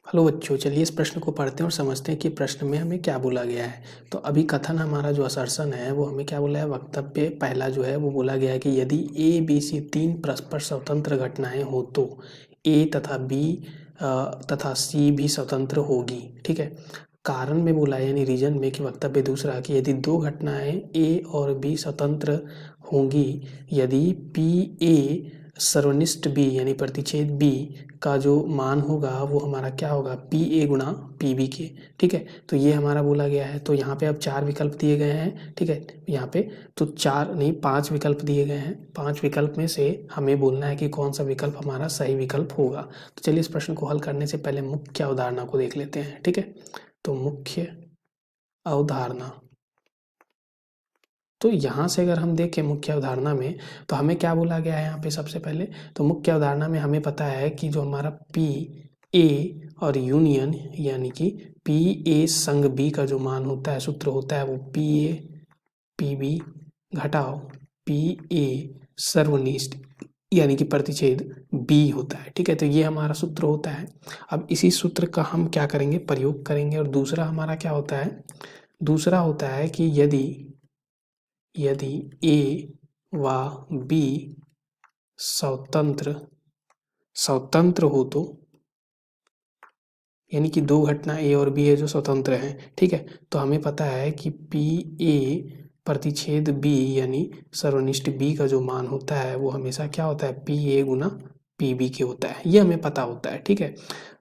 Hello बच्चों, चलिए इस प्रश्न को पढ़ते हैं और समझते हैं कि प्रश्न में हमें क्या बोला गया है। तो अभी कथन हमारा जो असर्शन है वो हमें क्या बोला है, वक्तव्य पहला जो है वो बोला गया है कि यदि ए बी सी तीन परस्पर स्वतंत्र घटनाएं हो तो ए तथा बी तथा सी भी स्वतंत्र होगी। ठीक है। कारण में बोला है यानी रीजन में कि वक्तव्य दूसरा कि यदि दो घटनाएं ए और बी स्वतंत्र होंगी, यदि पी ए सर्वनिष्ठ बी यानी प्रतिच्छेद बी का जो मान होगा वो हमारा क्या होगा, पी ए गुणा पी बी के। ठीक है। तो ये हमारा बोला गया है। तो यहाँ पे अब चार विकल्प दिए गए हैं। ठीक है। यहाँ पे तो चार नहीं, पांच विकल्प दिए गए हैं। पांच विकल्प में से हमें बोलना है कि कौन सा विकल्प हमारा सही विकल्प होगा। तो चलिए इस प्रश्न को हल करने से पहले मुख्य अवधारणा को देख लेते हैं। ठीक है। तो मुख्य अवधारणा, तो यहाँ से अगर हम देखें मुख्य अवधारणा में तो हमें क्या बोला गया है यहाँ पे सबसे पहले। तो मुख्य अवधारणा में हमें पता है कि जो हमारा पी ए और यूनियन यानी कि पी ए संग बी का जो मान होता है, सूत्र होता है वो पी ए पी बी घटाओ पी ए सर्वनिष्ठ यानी कि प्रतिच्छेद बी होता है। ठीक है। तो ये हमारा सूत्र होता है। अब इसी सूत्र का हम क्या करेंगे, प्रयोग करेंगे। और दूसरा हमारा क्या होता है, दूसरा होता है कि यदि ए व बी स्वतंत्र हो तो, यानी कि दो घटना ए और बी है जो स्वतंत्र हैं। ठीक है। तो हमें पता है कि पी ए प्रतिच्छेद बी यानी सर्वनिष्ठ बी का जो मान होता है वो हमेशा क्या होता है, पी ए गुना पी बी के होता है। ये हमें पता होता है। ठीक है।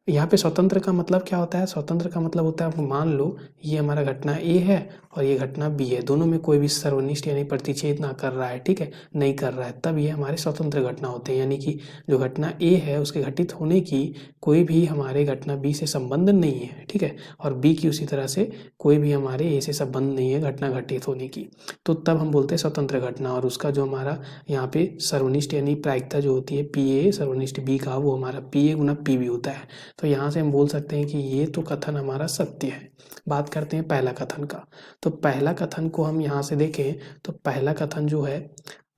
यहाँ पे स्वतंत्र का मतलब क्या होता है, स्वतंत्र का मतलब होता है मान लो ये हमारा घटना ए है और ये घटना बी है, दोनों में कोई भी सर्वनिष्ठ यानी प्रतिच्छेद ना कर रहा है। ठीक है, नहीं कर रहा है, तब ये हमारे स्वतंत्र घटना होते हैं। यानी कि जो घटना ए है उसके घटित होने की कोई भी हमारे घटना बी से संबंध नहीं है। ठीक है। और बी की उसी तरह से कोई भी हमारे ए से संबंध नहीं है घटना घटित होने की, तो तब हम बोलते हैं स्वतंत्र घटना। और उसका जो हमारा यहाँ पे सर्वनिष्ठ यानी प्रायिकता जो होती है पी ए सर्वनिष्ठ बी का, वो हमारा पी ए गुना पी बी होता है। तो यहाँ से हम बोल सकते हैं कि ये तो कथन हमारा सत्य है। बात करते हैं पहला कथन का। तो पहला कथन को हम यहाँ से देखें तो पहला कथन जो है,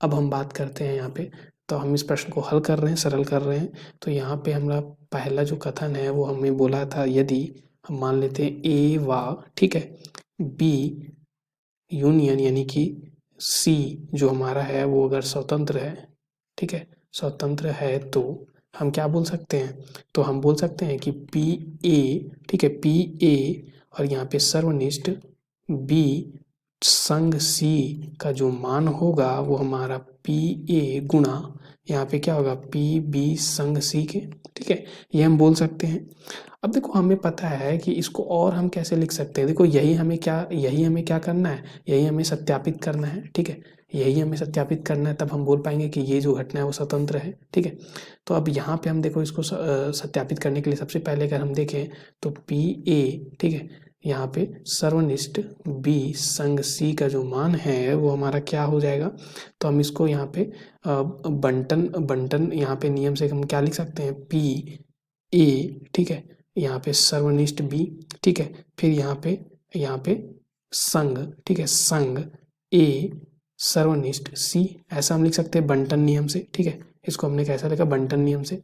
अब हम बात करते हैं यहाँ पे। तो हम इस प्रश्न को हल कर रहे हैं, सरल कर रहे हैं। तो यहाँ पे हमारा पहला जो कथन है वो हमें बोला था, यदि हम मान लेते हैं ए व ठीक है बी यूनियन यानी कि सी जो हमारा है वो अगर स्वतंत्र है, ठीक है, स्वतंत्र है, तो हम क्या बोल सकते हैं, तो हम बोल सकते हैं कि पी ए, ठीक है, पी ए और यहाँ पे सर्वनिष्ठ बी संग सी का जो मान होगा वो हमारा पी ए गुणा यहाँ पे क्या होगा, पी बी संग सी के। ठीक है, ये हम बोल सकते हैं। अब देखो हमें पता है कि इसको और हम कैसे लिख सकते हैं। देखो यही हमें क्या करना है, यही हमें सत्यापित करना है। ठीक है, यही हमें सत्यापित करना है, तब हम बोल पाएंगे कि ये जो घटना है वो स्वतंत्र है। ठीक है। तो अब यहाँ पे हम देखो इसको सत्यापित करने के लिए सबसे पहले अगर हम देखें तो पी ए, ठीक है, यहाँ पे सर्वनिष्ठ बी संग सी का जो मान है वो हमारा क्या हो जाएगा, तो हम इसको यहाँ पे बंटन यहाँ पे नियम से हम क्या लिख सकते हैं, पी ए, ठीक है, यहाँ पे सर्वनिष्ठ बी, ठीक है, फिर यहाँ पे संग, ठीक है, संग ए सर्वनिष्ठ सी, ऐसा हम लिख सकते हैं बंटन नियम से। ठीक है, इसको हमने कैसा लिखा, बंटन नियम से।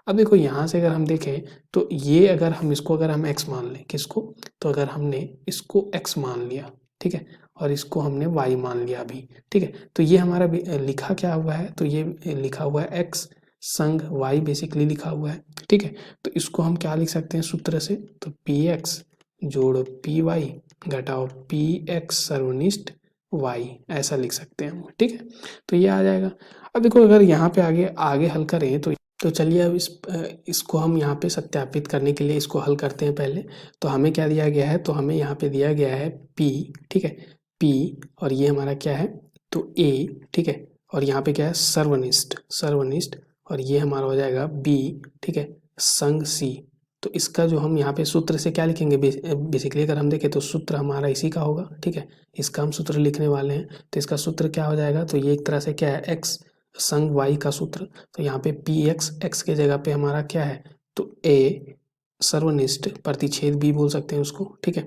अब देखो यहाँ से अगर हम देखें तो ये अगर हम इसको अगर हम x मान लें, किसको, तो अगर हमने इसको x मान लिया, ठीक है, और इसको हमने y मान लिया अभी, ठीक है, तो ये हमारा लिखा क्या हुआ है, तो ये लिखा हुआ है x संग y बेसिकली लिखा हुआ है। ठीक है, तो इसको हम क्या लिख सकते हैं सूत्र से, तो px जोड़ py घटाओ px सर्वनिष्ठ y, ऐसा लिख सकते हैं हम। ठीक है, तो ये आ जाएगा। अब देखो अगर यहाँ पे आगे आगे हल करें तो चलिए अब इसको हम यहाँ पे सत्यापित करने के लिए इसको हल करते हैं पहले। तो हमें क्या दिया गया है, तो हमें यहाँ पे दिया गया है p, ठीक है, p और ये हमारा क्या है, तो a, ठीक है, और यहाँ पे क्या है सर्वनिष्ठ और ये हमारा हो जाएगा b, ठीक है, संग c। तो इसका जो हम यहाँ पे सूत्र से क्या लिखेंगे, बेसिकली अगर हम देखें तो सूत्र हमारा इसी का होगा। ठीक है, इसका हम सूत्र लिखने वाले हैं। तो इसका सूत्र क्या हो जाएगा, तो ये एक तरह से क्या है, x संग y का सूत्र। तो यहाँ पे पी एक्स के जगह पे हमारा क्या है, तो a सर्वनिष्ठ प्रतिच्छेद b बोल सकते हैं उसको। ठीक है,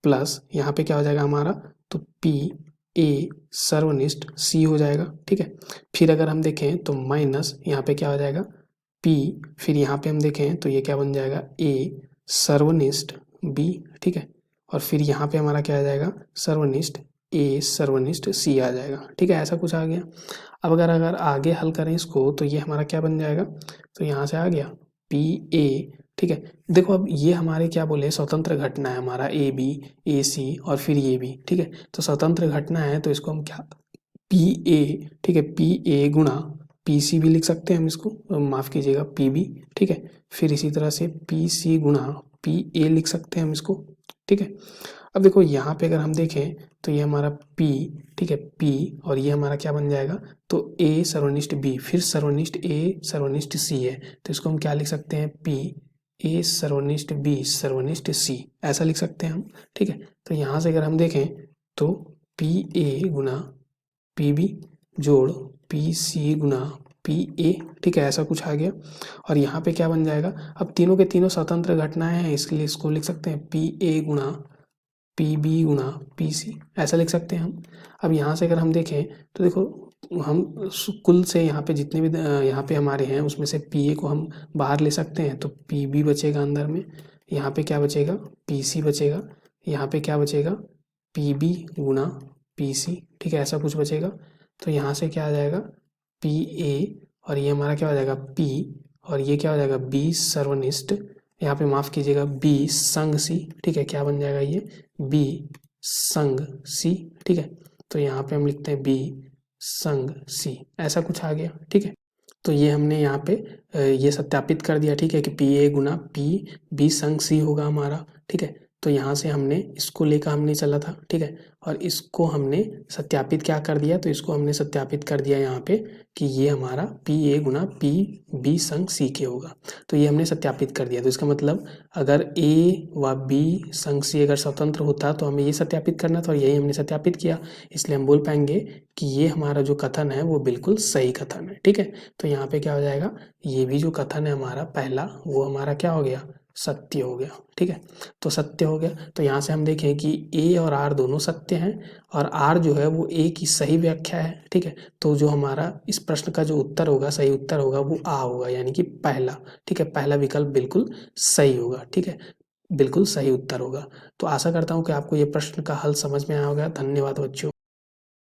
प्लस यहाँ पे क्या हो जाएगा हमारा, तो p a सर्वनिष्ठ c हो जाएगा। ठीक है, फिर अगर हम देखें तो माइनस यहाँ पे क्या हो जाएगा p, फिर यहाँ पे हम देखें तो ये क्या बन जाएगा, a सर्वनिष्ठ बी, ठीक है, और फिर यहाँ पे हमारा क्या आ जाएगा, सर्वनिष्ठ ए सर्वनिष्ठ सी आ जाएगा, ठीक है, ऐसा कुछ आ गया। अब अगर आगे हल करें इसको तो ये हमारा क्या बन जाएगा, तो यहाँ से आ गया पी ए, ठीक है। देखो अब ये हमारे क्या बोले, स्वतंत्र घटना है हमारा ए बी, ए सी और फिर ये भी, ठीक है। तो स्वतंत्र घटना है तो इसको हम क्या, पी ए, ठीक है, पी ए गुणा पी सी भी लिख सकते हैं हम इसको, माफ़ कीजिएगा पी बी, ठीक है। फिर इसी तरह से पी सी गुणा पी ए लिख सकते हैं हम इसको, ठीक है। अब देखो यहाँ पे अगर हम देखें तो ये हमारा P, ठीक है, P और ये हमारा क्या बन जाएगा, तो A सर्वनिष्ठ B फिर सर्वनिष्ठ A सर्वनिष्ठ C है, तो इसको हम क्या लिख सकते हैं, P A सर्वनिष्ठ B सर्वनिष्ठ C, ऐसा लिख सकते हैं हम, ठीक है। तो यहाँ से अगर हम देखें तो P A Guna P B जोड़ P C Guna P A, ठीक है, ऐसा कुछ आ गया। और यहाँ पे क्या बन जाएगा, अब तीनों के तीनों स्वतंत्र घटनाएं हैं, इसलिए इसको लिख सकते हैं P A गुना पी बी गुणा पी सी, ऐसा लिख सकते हैं हम। अब यहाँ से अगर हम देखें तो देखो हम कुल से यहाँ पे जितने भी यहाँ पे हमारे हैं उसमें से पी ए को हम बाहर ले सकते हैं, तो पी बी बचेगा अंदर में, यहाँ पे क्या बचेगा, पी सी बचेगा, यहाँ पे क्या बचेगा, पी बी गुणा पी सी, ठीक है, ऐसा कुछ बचेगा। तो यहाँ से क्या आ जाएगा, पी ए और ये हमारा क्या हो जाएगा पी, और ये क्या हो जाएगा बी सर्वनिष्ठ, यहाँ पे माफ़ कीजिएगा बी संग सी, ठीक है, क्या बन जाएगा ये बी संग सी, ठीक है। तो यहाँ पे हम लिखते हैं बी संग सी, ऐसा कुछ आ गया, ठीक है। तो ये हमने यहाँ पे ये सत्यापित कर दिया, ठीक है, कि पी ए गुना पी बी संग सी होगा हमारा, ठीक है। तो यहाँ से हमने इसको लेकर हमने चला था, ठीक है, और इसको हमने सत्यापित क्या कर दिया, तो इसको हमने सत्यापित कर दिया यहाँ पे कि ये हमारा पी ए गुना पी बी संग सी के होगा। तो ये हमने सत्यापित कर दिया। तो इसका मतलब अगर ए व बी संग सी अगर स्वतंत्र होता तो हमें ये सत्यापित करना था और यही हमने सत्यापित किया, इसलिए हम बोल पाएंगे कि ये हमारा जो कथन है वो बिल्कुल सही कथन है, ठीक है। तो यहाँ पे क्या हो जाएगा, ये भी जो कथन है हमारा पहला वो हमारा क्या हो गया, सत्य हो गया, ठीक है। तो सत्य हो गया। तो यहाँ से हम देखें कि ए और आर दोनों सत्य हैं और आर जो है वो ए की सही व्याख्या है, ठीक है। तो जो हमारा इस प्रश्न का जो उत्तर होगा, सही उत्तर होगा वो आ होगा, यानी कि पहला, ठीक है, पहला विकल्प बिल्कुल सही होगा, ठीक है, बिल्कुल सही उत्तर होगा। तो आशा करता हूँ कि आपको ये प्रश्न का हल समझ में आया होगा। धन्यवाद बच्चों।